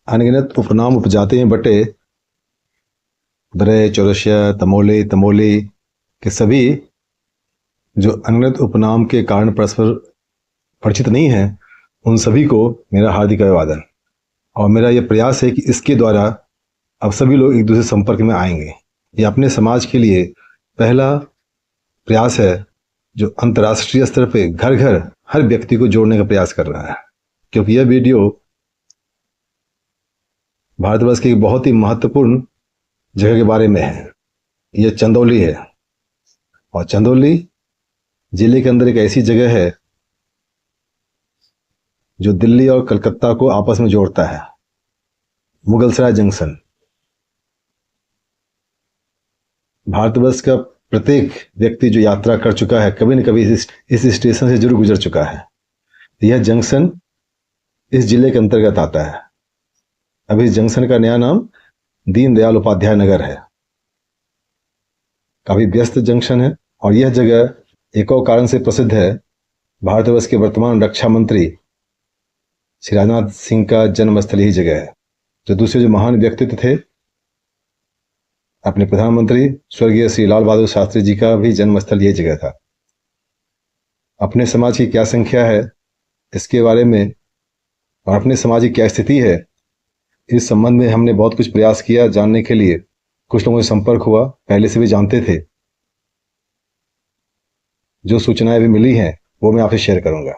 अनगिनत उपनाम उपजाति में बटे दरे, चौरसिया, तमोली, तमोली के सभी जो अनगिनत उपनाम के कारण परस्पर परिचित नहीं हैं, उन सभी को मेरा हार्दिक अभिवादन। और मेरा ये प्रयास है कि इसके द्वारा अब सभी लोग एक दूसरे संपर्क में आएंगे। ये अपने समाज के लिए पहला प्रयास है जो अंतर्राष्ट्रीय स्तर पे घर घर हर व्यक्ति को जोड़ने का प्रयास कर रहा है, क्योंकि यह वीडियो भारतवर्ष की एक बहुत ही महत्वपूर्ण जगह के बारे में है। यह चंदौली है, और चंदौली जिले के अंदर एक ऐसी जगह है जो दिल्ली और कलकत्ता को आपस में जोड़ता है, मुगलसराय जंक्शन। भारतवर्ष का प्रत्येक व्यक्ति जो यात्रा कर चुका है, कभी न कभी इस स्टेशन से जरूर गुजर चुका है। यह जंक्शन इस जिले के अंतर्गत आता है। अभी इस जंक्शन का नया नाम दीनदयाल उपाध्याय नगर है। काफी व्यस्त जंक्शन है, और यह जगह एक और कारण से प्रसिद्ध है। भारतवर्ष के वर्तमान रक्षा मंत्री श्री राजनाथ सिंह का जन्मस्थल यही जगह है। जो दूसरे जो महान व्यक्तित्व थे, अपने प्रधानमंत्री स्वर्गीय श्री लाल बहादुर शास्त्री जी का भी जन्मस्थल यही जगह था। अपने समाज की क्या संख्या है इसके बारे में, और अपने समाज की क्या स्थिति है, इस संबंध में हमने बहुत कुछ प्रयास किया जानने के लिए। कुछ लोगों से संपर्क हुआ, पहले से भी जानते थे। जो सूचनाएं भी मिली हैं वो मैं आपसे शेयर करूंगा।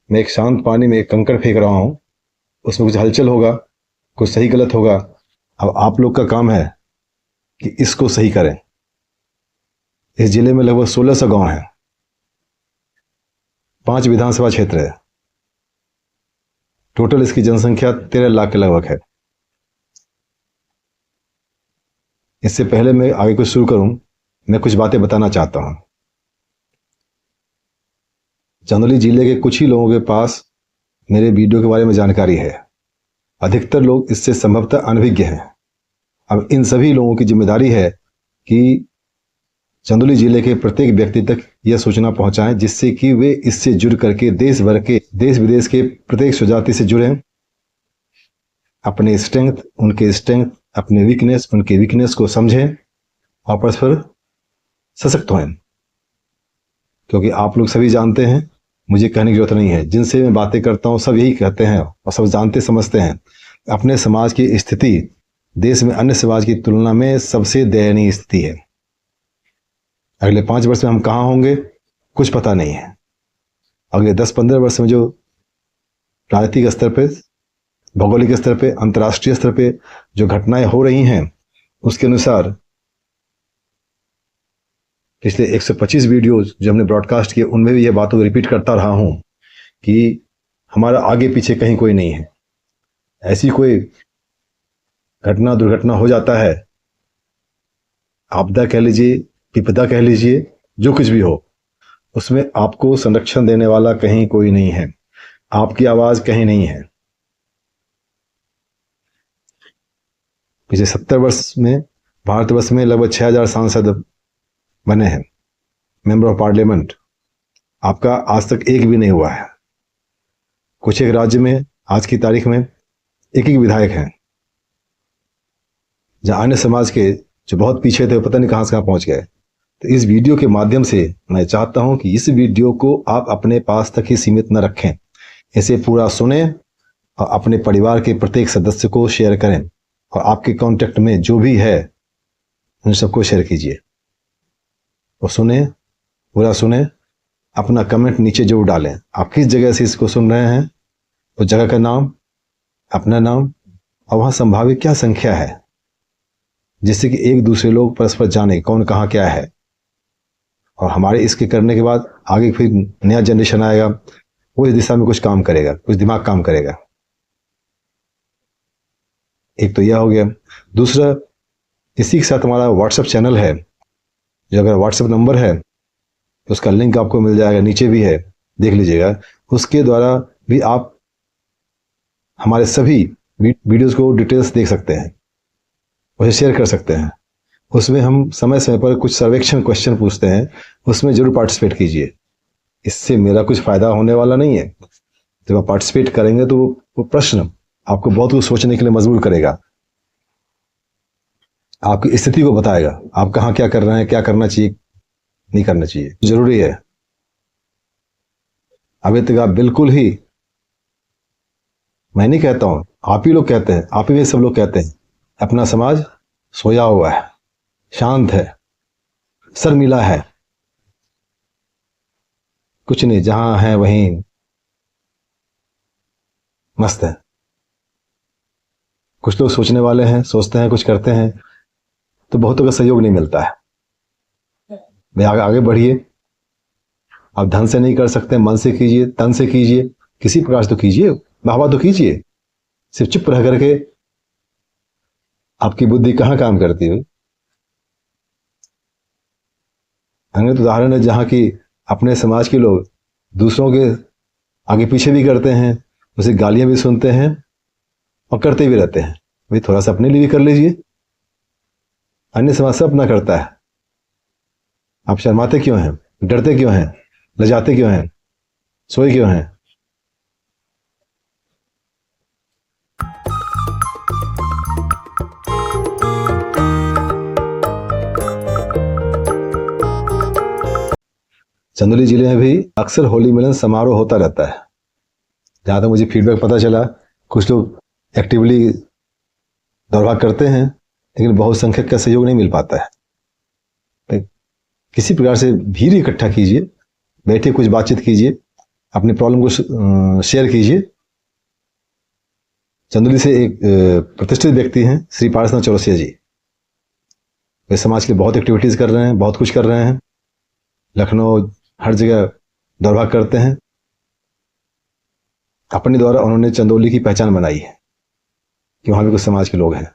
मैं एक शांत पानी में एक कंकड़ फेंक रहा हूं, उसमें कुछ हलचल होगा, कुछ सही गलत होगा। अब आप लोग का काम है कि इसको सही करें। इस जिले में लगभग 1600 गांव हैं, 5 विधानसभा क्षेत्र है। टोटल इसकी जनसंख्या 13 लाख के लगभग है। इससे पहले मैं आगे कुछ शुरू करूं, मैं कुछ बातें बताना चाहता हूं। चंदौली जिले के कुछ ही लोगों के पास मेरे वीडियो के बारे में जानकारी है। अधिकतर लोग इससे संभवतः अनभिज्ञ हैं। अब इन सभी लोगों की जिम्मेदारी है कि चंदौली जिले के प्रत्येक व्यक्ति तक यह सूचना पहुंचाएं, जिससे कि वे इससे जुड़ करके देश भर के, देश विदेश के प्रत्येक स्वजाति से जुड़ें। अपने स्ट्रेंथ, उनके स्ट्रेंथ, अपने वीकनेस, उनके वीकनेस को समझें और परस्पर सशक्त हों। क्योंकि आप लोग सभी जानते हैं, मुझे कहने की जरूरत नहीं है, जिनसे मैं बातें करता हूं सब यही कहते हैं और सब जानते समझते हैं। अपने समाज की स्थिति देश में अन्य समाज की तुलना में सबसे दयनीय स्थिति है। अगले 5 वर्ष में हम कहाँ होंगे कुछ पता नहीं है। अगले 10-15 वर्ष में जो राजनीतिक स्तर पे, भौगोलिक स्तर पे, अंतर्राष्ट्रीय स्तर पे जो घटनाएं हो रही हैं, उसके अनुसार पिछले 125 वीडियोज जो हमने ब्रॉडकास्ट किए, उनमें भी यह बातों को रिपीट करता रहा हूं कि हमारा आगे पीछे कहीं कोई नहीं है। ऐसी कोई घटना, दुर्घटना हो जाता है, आपदा कह लीजिए, विपदा कह लीजिए, जो कुछ भी हो, उसमें आपको संरक्षण देने वाला कहीं कोई नहीं है। आपकी आवाज कहीं नहीं है। पिछले 70 वर्ष में भारतवर्ष में लगभग 6000 सांसद बने हैं, मेंबर ऑफ पार्लियामेंट। आपका आज तक एक भी नहीं हुआ है। कुछ एक राज्य में आज की तारीख में एक विधायक हैं। जहां अन्य समाज के जो बहुत पीछे थे, पता नहीं कहां से कहां पहुंच गए। तो इस वीडियो के माध्यम से मैं चाहता हूं कि इस वीडियो को आप अपने पास तक ही सीमित न रखें। इसे पूरा सुने और अपने परिवार के प्रत्येक सदस्य को शेयर करें, और आपके कांटेक्ट में जो भी है उन सबको शेयर कीजिए। और सुने, पूरा सुने, अपना कमेंट नीचे जरूर डालें। आप किस जगह से इसको सुन रहे हैं, उस जगह का नाम, अपना नाम, और वहां संभावित क्या संख्या है, जिससे कि एक दूसरे लोग परस्पर जाने कौन कहाँ क्या है। और हमारे इसके करने के बाद आगे फिर नया जनरेशन आएगा, वो इस दिशा में कुछ काम करेगा, कुछ दिमाग काम करेगा। एक तो यह हो गया। दूसरा, इसी के साथ हमारा व्हाट्सएप चैनल है। जो अगर व्हाट्सएप नंबर है तो उसका लिंक आपको मिल जाएगा, नीचे भी है, देख लीजिएगा। उसके द्वारा भी आप हमारे सभी वीडियोस को डिटेल्स देख सकते हैं, उसे शेयर कर सकते हैं। उसमें हम समय समय पर कुछ सर्वेक्षण क्वेश्चन पूछते हैं, उसमें जरूर पार्टिसिपेट कीजिए। इससे मेरा कुछ फायदा होने वाला नहीं है, जब आप पार्टिसिपेट करेंगे तो वो प्रश्न आपको बहुत कुछ सोचने के लिए मजबूर करेगा, आपकी स्थिति को बताएगा, आप कहाँ क्या कर रहे हैं, क्या करना चाहिए, नहीं करना चाहिए, जरूरी है। अभी तक आप बिल्कुल ही, मैं नहीं कहता हूं, आप ही लोग कहते हैं, आप ही में सब लोग कहते हैं, अपना समाज सोया हुआ है, शांत है, शर्मिला है, कुछ नहीं, जहां है वहीं मस्त है। कुछ लोग सोचने वाले हैं, सोचते हैं, कुछ करते हैं, तो बहुतों का सहयोग नहीं मिलता है। भाई आगे आगे बढ़िए। आप धन से नहीं कर सकते, मन से कीजिए, तन से कीजिए, किसी प्रकार से तो कीजिए, वाहवा तो कीजिए। सिर्फ चुप रह करके आपकी बुद्धि कहाँ काम करती है? अनेक उदाहरण है जहाँ की अपने समाज के लोग दूसरों के आगे पीछे भी करते हैं, उसे गालियां भी सुनते हैं और करते भी रहते हैं। भाई थोड़ा सा अपने लिए भी कर लीजिए। अन्य समाज से अपना करता है, आप शर्माते क्यों हैं, डरते क्यों हैं, लजाते क्यों हैं, सोए क्यों हैं? चंदौली जिले में भी अक्सर होली मिलन समारोह होता रहता है। जहां तक मुझे फीडबैक पता चला, कुछ लोग एक्टिवली दौड़भाग करते हैं, लेकिन बहुसंख्यक का सहयोग नहीं मिल पाता है। तो किसी प्रकार से भीड़ इकट्ठा कीजिए, बैठे कुछ बातचीत कीजिए, अपनी प्रॉब्लम को शेयर कीजिए। चंदौली से एक प्रतिष्ठित व्यक्ति हैं श्री पारसनाथ चौरसिया जी। वे समाज के बहुत एक्टिविटीज कर रहे हैं, बहुत कुछ कर रहे हैं, लखनऊ हर जगह दौड़भाग करते हैं। अपने द्वारा उन्होंने चंदौली की पहचान बनाई है कि वहां भी कुछ समाज के लोग हैं।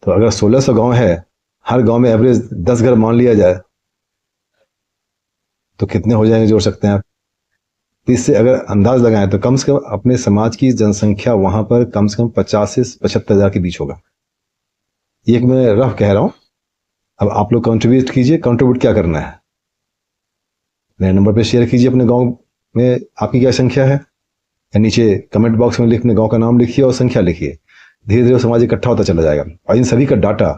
तो अगर 1600 गांव है, हर गांव में एवरेज 10 घर मान लिया जाए तो कितने हो जाएंगे, जोड़ सकते हैं आप? तो इससे अगर अंदाज लगाएं तो कम से कम अपने समाज की जनसंख्या वहां पर कम से कम 50 से 75 हजार के बीच होगा। ये एक मैं रफ कह रहा हूं। अब आप लोग कंट्रीब्यूट कीजिए। कंट्रीब्यूट क्या करना है, मेरे नंबर पे शेयर कीजिए अपने गांव में आपकी क्या संख्या है, या नीचे कमेंट बॉक्स में अपने गांव का नाम लिखिए और संख्या लिखिए। धीरे धीरे समाज इकट्ठा होता चला जाएगा और इन सभी का डाटा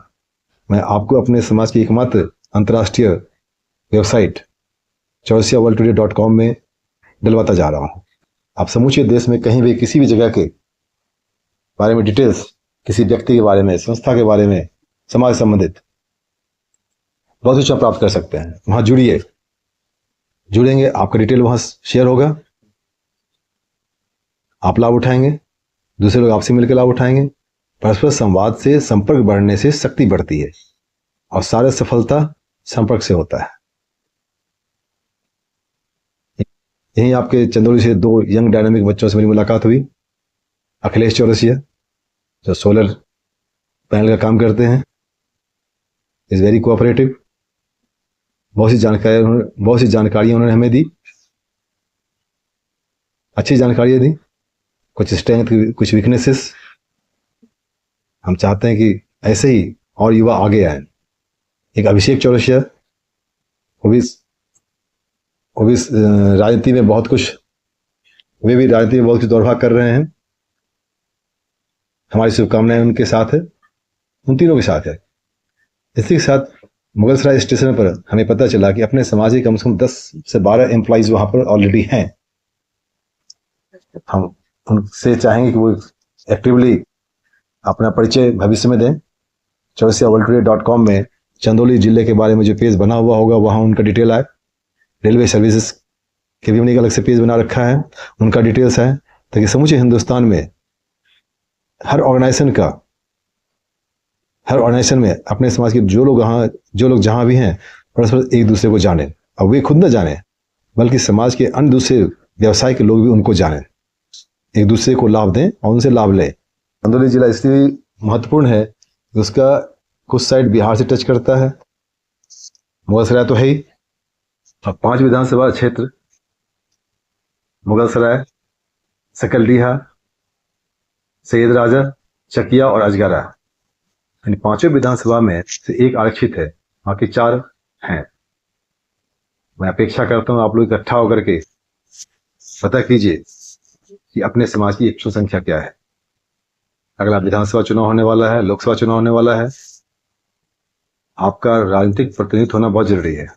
मैं आपको अपने समाज की एकमात्र अंतर्राष्ट्रीय वेबसाइट chaursiaworldtoday.com में डलवाता जा रहा हूं। आप समूचे देश में कहीं भी किसी भी जगह के बारे में डिटेल्स, किसी व्यक्ति के बारे में, संस्था के बारे में, समाज संबंधित बहुत कुछ प्राप्त कर सकते हैं। वहां जुड़िए, जुड़ेंगे, आपका डिटेल वहां शेयर होगा, आप लाभ उठाएंगे, दूसरे लोग आपसे मिलकर लाभ उठाएंगे। परस्पर संवाद से, संपर्क बढ़ने से शक्ति बढ़ती है और सारे सफलता संपर्क से होता है। यहीं आपके चंदौली से 2 यंग डायनामिक बच्चों से मेरी मुलाकात हुई। अखिलेश चौरसिया जो सोलर पैनल का काम करते हैं, इज वेरी कोऑपरेटिव। बहुत सी जानकारियां उन्होंने हमें दी, अच्छी जानकारियां दी, कुछ स्ट्रेंथ, कुछ वीकनेसेस। हम चाहते हैं कि ऐसे ही और युवा आगे आए। एक अभिषेक चौरसिया, वो भी राजनीति में बहुत कुछ, वे भी राजनीति में बहुत कुछ दौड़भाग कर रहे हैं। हमारी शुभकामनाएं उनके साथ है, उन तीनों के साथ है। इसी के साथ मुगलसराय स्टेशन पर हमें पता चला कि अपने समाज के कम से कम 10 से 12 एम्प्लॉइज वहां पर ऑलरेडी हैं। हम उनसे चाहेंगे कि वो एक्टिवली अपना परिचय भविष्य में दें। chaursiaworldtoday.com में चंदौली जिले के बारे में जो पेज बना हुआ होगा वहां उनका डिटेल आए। रेलवे सर्विसेज के भी उन्हीं का अलग से पेज बना रखा है, उनका डिटेल्स है, ताकि समूचे हिंदुस्तान में हर ऑर्गेनाइजेशन में अपने समाज के जो लोग जहां भी हैं, परस्पर एक दूसरे को जाने, और वे खुद न जाने बल्कि समाज के अन्य दूसरे व्यवसाय के लोग भी उनको जाने, एक दूसरे को लाभ दें और उनसे लाभ लें। चंदौली जिला इसलिए महत्वपूर्ण है कि उसका कुछ साइड बिहार से टच करता है, मुगलसराय तो है ही, और 5 विधानसभा क्षेत्र मुगलसराय, सकलडीहा, सैयद राजा, चकिया और अजगरा, यानी 5 विधानसभा में से 1 आरक्षित है, बाकी 4 हैं। मैं अपेक्षा करता हूं आप लोग इकट्ठा होकर के पता कीजिए कि अपने समाज की इच्छुक संख्या क्या है। अगला विधानसभा चुनाव होने वाला है, लोकसभा चुनाव होने वाला है, आपका राजनीतिक प्रतिनिधित्व होना बहुत जरूरी है।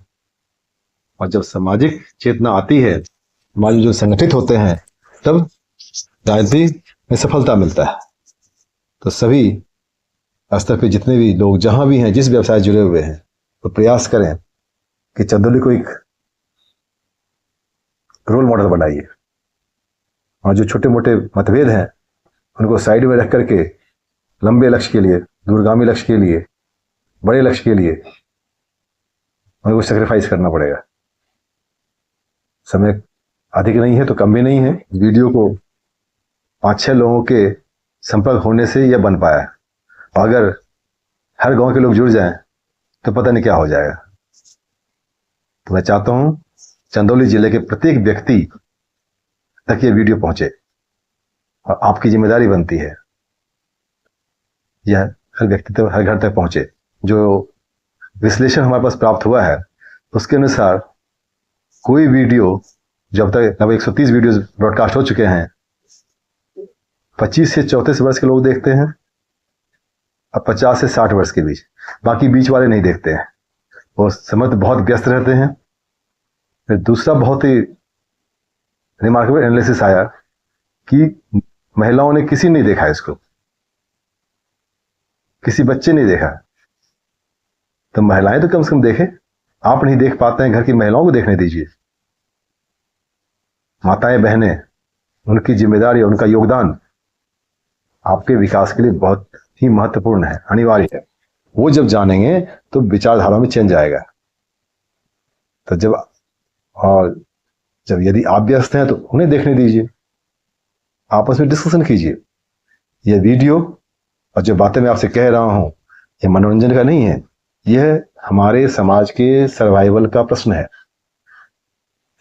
और जब सामाजिक चेतना आती है, समाज में जो संगठित होते हैं, तब राजनीति में सफलता मिलता है। तो सभी स्तर पे जितने भी लोग जहां भी हैं, जिस व्यवसाय से जुड़े हुए हैं, तो प्रयास करें कि चंदौली को एक रोल मॉडल बनाइए। और जो छोटे मोटे मतभेद हैं उनको साइड में रख करके लंबे लक्ष्य के लिए, दूरगामी लक्ष्य के लिए, बड़े लक्ष्य के लिए उनको सेक्रीफाइस करना पड़ेगा। समय अधिक नहीं है तो कम भी नहीं है। वीडियो को 5-6 लोगों के संपर्क होने से यह बन पाया। अगर हर गांव के लोग जुड़ जाएं तो पता नहीं क्या हो जाएगा। तो मैं चाहता हूं चंदौली जिले के प्रत्येक व्यक्ति तक ये वीडियो पहुंचे, और आपकी जिम्मेदारी बनती है यह हर व्यक्ति तक, हर घर तक पहुंचे। जो विश्लेषण हमारे पास प्राप्त हुआ है उसके अनुसार कोई वीडियो, जब तक लगभग 130 वीडियो ब्रॉडकास्ट हो चुके हैं, 25 से 34 वर्ष के लोग देखते हैं, और 50 से 60 वर्ष के बीच, बाकी बीच वाले नहीं देखते हैं। वो समय तो बहुत व्यस्त रहते हैं। फिर दूसरा बहुत ही रिमार्केबल एनालिसिस आया कि महिलाओं ने किसी नहीं देखा इसको, किसी बच्चे ने देखा। तो महिलाएं तो कम से कम देखें। आप नहीं देख पाते हैं, घर की महिलाओं को देखने दीजिए। माताएं बहनें, उनकी जिम्मेदारी, उनका योगदान आपके विकास के लिए बहुत ही महत्वपूर्ण है, अनिवार्य है। वो जब जानेंगे तो विचारधारा में चेंज आएगा। तो जब यदि आप व्यस्त हैं तो उन्हें देखने दीजिए, आपस में डिस्कशन कीजिए। यह वीडियो और जो बातें मैं आपसे कह रहा हूं, यह मनोरंजन का नहीं है, यह हमारे समाज के सर्वाइवल का प्रश्न है।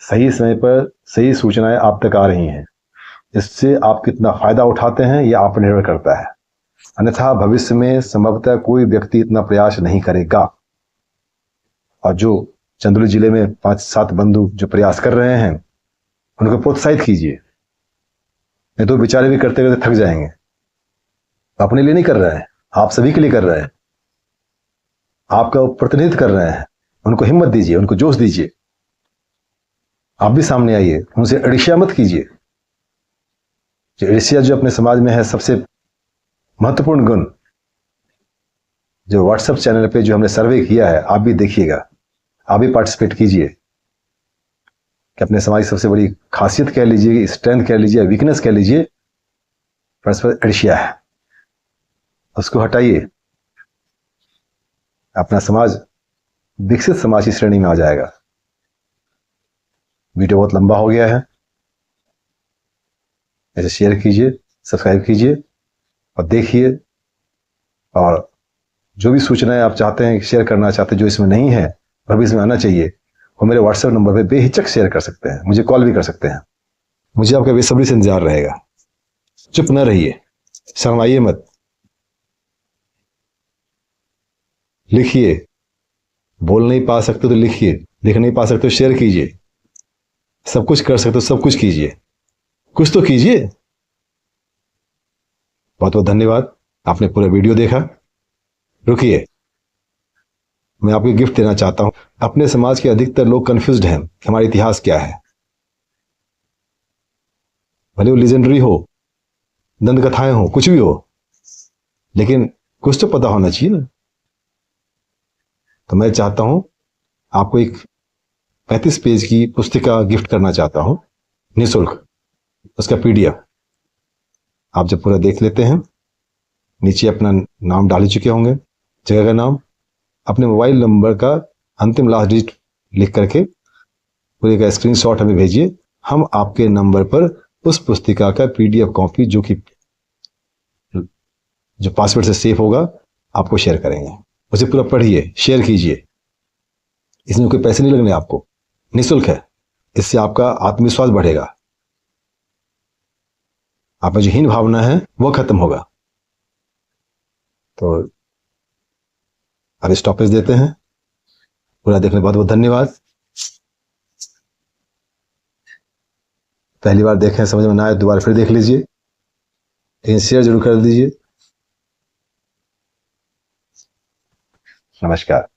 सही समय पर सही सूचनाएं आप तक आ रही हैं, इससे आप कितना फायदा उठाते हैं यह आप पर निर्भर करता है। अन्यथा भविष्य में संभवतः कोई व्यक्ति इतना प्रयास नहीं करेगा। और जो चंदौली जिले में 5-7 बंधु जो प्रयास कर रहे हैं उनको प्रोत्साहित कीजिए, नहीं तो बेचारे भी करते करते थक जाएंगे। अपने लिए नहीं कर रहे हैं, आप सभी के लिए कर रहे हैं, आपका प्रतिनिधित्व कर रहे हैं। उनको हिम्मत दीजिए, उनको जोश दीजिए। आप भी सामने आइए, उनसे ईर्ष्या मत कीजिए। जो ईर्ष्या जो अपने समाज में है सबसे महत्वपूर्ण गुण, जो व्हाट्सएप चैनल पे जो हमने सर्वे किया है, आप भी देखिएगा, आप भी पार्टिसिपेट कीजिए कि अपने समाज की सबसे बड़ी खासियत कह लीजिए, स्ट्रेंथ कह लीजिए, वीकनेस कह लीजिए, परस्पर ईर्ष्या है। उसको हटाइए, अपना समाज विकसित समाज की श्रेणी में आ जाएगा। वीडियो बहुत लंबा हो गया है, ऐसे शेयर कीजिए, सब्सक्राइब कीजिए और देखिए। और जो भी सूचनाएं आप चाहते हैं, शेयर करना चाहते हैं, जो इसमें नहीं है भविष्य में आना चाहिए, वो मेरे व्हाट्सएप नंबर पे बेहिचक शेयर कर सकते हैं, मुझे कॉल भी कर सकते हैं। मुझे आपका बेसब्री से इंतजार रहेगा। चुप न रहिए, शर्माइए मत, लिखिए। बोल नहीं पा सकते तो लिखिए, लिख नहीं पा सकते तो शेयर कीजिए। सब कुछ कर सकते हो, सब कुछ कीजिए, कुछ तो कीजिए। बहुत बहुत धन्यवाद, आपने पूरा वीडियो देखा। रुकिए, मैं आपको गिफ्ट देना चाहता हूं। अपने समाज के अधिकतर लोग कंफ्यूज्ड हैं कि हमारा इतिहास क्या है। भले वो लीजेंडरी हो, दंत कथाएं हो, कुछ भी हो, लेकिन कुछ तो पता होना चाहिए ना। तो मैं चाहता हूं आपको एक 35 पेज की पुस्तिका गिफ्ट करना चाहता हूं, निःशुल्क। उसका पीडीएफ आप जब पूरा देख लेते हैं, नीचे अपना नाम डाल ही चुके होंगे, जगह का नाम, अपने मोबाइल नंबर का अंतिम लास्ट डिजिट लिख करके पूरे का स्क्रीनशॉट हमें भेजिए। हम आपके नंबर पर उस पुस्तिका का पीडीएफ कॉपी, जो पासवर्ड से सेफ होगा, आपको शेयर करेंगे। उसे पूरा पढ़िए, शेयर कीजिए। इसमें कोई पैसे नहीं लगने आपको, निःशुल्क है। इससे आपका आत्मविश्वास बढ़ेगा, आप में जो हीन भावना है वो खत्म होगा। तो अब स्टॉपेज देते हैं। पूरा देखने बहुत बहुत धन्यवाद। पहली बार देखें समझ में ना आए दोबारा फिर देख लीजिए, लेकिन शेयर जरूर कर दीजिए। नमस्कार।